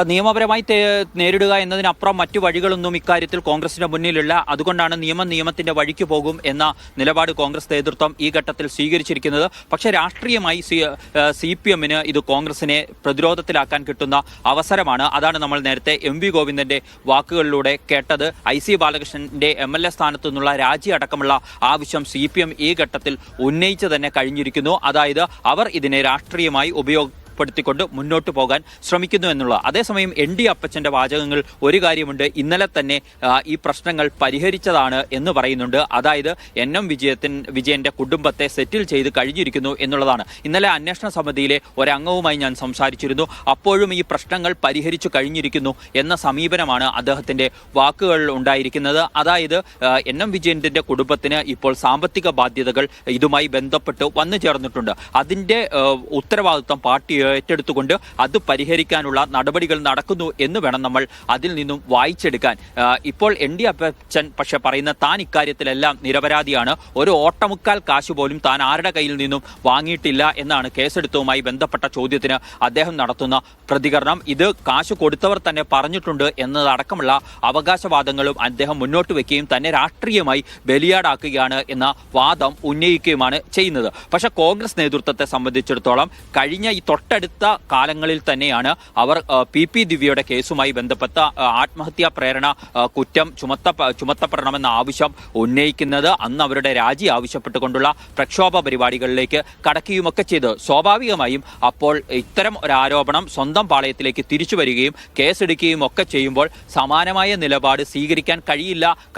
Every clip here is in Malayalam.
നിയമപരമായി നേരിടുക എന്നതിനപ്പുറം മറ്റു വഴികളൊന്നും ഇക്കാര്യത്തിൽ കോൺഗ്രസിന്റെ മുന്നിലില്ല. അതുകൊണ്ടാണ് നിയമത്തിന്റെ വഴിക്ക് പോകും എന്ന നിലപാട് കോൺഗ്രസ് നേതൃത്വം ഈ ഘട്ടത്തിൽ സ്വീകരിച്ചിരിക്കുന്നത്. പക്ഷേ രാഷ്ട്രീയമായി CPM-ന് ഇത് കോൺഗ്രസിനെ പ്രതിരോധത്തിലാക്കാൻ കിട്ടുന്ന അവസരമാണ്. അതാണ് നമ്മൾ നേരത്തെ MV ഗോവിന്ദന്റെ വാക്കുകളിലൂടെ കേട്ടത്. IC ബാലകൃഷ്ണന്റെ MLA സ്ഥാനത്തു നിന്നുള്ള രാജി അടക്കമുള്ള ആവശ്യം CPM ഈ ഘട്ടത്തിൽ ഉന്നയിച്ചു തന്നെ കഴിഞ്ഞിരിക്കുന്നു. അതായത് അവർ ഇതിനെ രാഷ്ട്രീയമായി പ്പെടുത്തിക്കൊണ്ട് മുന്നോട്ട് പോകാൻ ശ്രമിക്കുന്നു എന്നുള്ള. അതേസമയം ND അപ്പച്ചന്റെ വാചകങ്ങൾ ഒരു കാര്യമുണ്ട്. ഇന്നലെ തന്നെ ഈ പ്രശ്നങ്ങൾ പരിഹരിച്ചതാണ് എന്ന് പറയുന്നുണ്ട്. അതായത് NM വിജയന്റെ കുടുംബത്തെ സെറ്റിൽ ചെയ്ത് കഴിഞ്ഞിരിക്കുന്നു എന്നുള്ളതാണ്. ഇന്നലെ അന്വേഷണ സമിതിയിലെ ഒരംഗവുമായി ഞാൻ സംസാരിച്ചിരുന്നു. അപ്പോഴും ഈ പ്രശ്നങ്ങൾ പരിഹരിച്ചു കഴിഞ്ഞിരിക്കുന്നു എന്ന സമീപനമാണ് അദ്ദേഹത്തിന്റെ വാക്കുകളിൽ ഉണ്ടായിരിക്കുന്നത്. അതായത് NM വിജയന്റെ കുടുംബത്തിന് ഇപ്പോൾ സാമ്പത്തിക ബാധ്യതകൾ ഇതുമായി ബന്ധപ്പെട്ട് വന്നു ചേർന്നിട്ടുണ്ട്. അതിന്റെ ഉത്തരവാദിത്വം പാർട്ടി ഏറ്റെടുത്തുകൊണ്ട് അത് പരിഹരിക്കാനുള്ള നടപടികൾ നടക്കുന്നു എന്ന് വേണം നമ്മൾ അതിൽ നിന്നും വായിച്ചെടുക്കാൻ. ഇപ്പോൾ ND അപ്പച്ചൻ പക്ഷെ പറയുന്ന താൻ ഇക്കാര്യത്തിലെല്ലാം നിരപരാധിയാണ്, ഒരു ഓട്ടമുക്കാൽ കാശ് പോലും താൻ ആരുടെ കയ്യിൽ നിന്നും വാങ്ങിയിട്ടില്ല എന്നാണ് കേസെടുത്തതുമായി ബന്ധപ്പെട്ട ചോദ്യത്തിന് അദ്ദേഹം നടത്തുന്ന പ്രതികരണം. ഇത് കാശ് കൊടുത്തവർ തന്നെ പറഞ്ഞിട്ടുണ്ട് എന്നതടക്കമുള്ള അവകാശവാദങ്ങളും അദ്ദേഹം മുന്നോട്ട് വെക്കുകയും തന്നെ രാഷ്ട്രീയമായി ബലിയാടാക്കുകയാണ് എന്ന വാദം ഉന്നയിക്കുകയുമാണ് ചെയ്യുന്നത്. പക്ഷെ കോൺഗ്രസ് നേതൃത്വത്തെ സംബന്ധിച്ചിടത്തോളം കഴിഞ്ഞ ഈ തൊട്ടടുത്ത കാലങ്ങളിൽ തന്നെയാണ് അവർ PP ദിവ്യയുടെ കേസുമായി ബന്ധപ്പെട്ട ആത്മഹത്യാ പ്രേരണ കുറ്റം ചുമത്തപ്പെടണമെന്ന ആവശ്യം ഉന്നയിക്കുന്നത്. അന്ന് അവരുടെ രാജി ആവശ്യപ്പെട്ടുകൊണ്ടുള്ള പ്രക്ഷോഭ പരിപാടികളിലേക്ക് കടക്കുകയുമൊക്കെ ചെയ്ത് സ്വാഭാവികമായും അപ്പോൾ ഇത്തരം ഒരു ആരോപണം സ്വന്തം പാളയത്തിലേക്ക് തിരിച്ചു വരികയും കേസെടുക്കുകയും ഒക്കെ ചെയ്യുമ്പോൾ സമാനമായ നിലപാട് സ്വീകരിക്കാൻ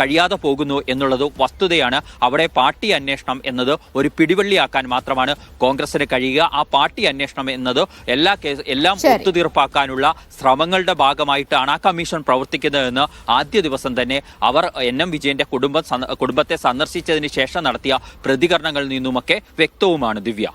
കഴിയാതെ പോകുന്നു എന്നുള്ളത് വസ്തുതയാണ്. അവിടെ പാർട്ടി അന്വേഷണം എന്നത് ഒരു പിടിവള്ളിയാക്കാൻ മാത്രമാണ് കോൺഗ്രസിന് കഴിയുക. ആ പാർട്ടി അന്വേഷണം എന്നത് എല്ലാം ഒത്തുതീർപ്പാക്കാനുള്ള ശ്രമങ്ങളുടെ ഭാഗമായിട്ടാണ് ആ കമ്മീഷൻ പ്രവർത്തിക്കുന്നതെന്ന് ആദ്യ ദിവസം തന്നെ അവർ NM വിജയന്റെ കുടുംബത്തെ സന്ദർശിച്ചതിന് ശേഷം നടത്തിയ പ്രതികരണങ്ങളിൽ നിന്നുമൊക്കെ വ്യക്തവുമാണ്. ദിവ്യ.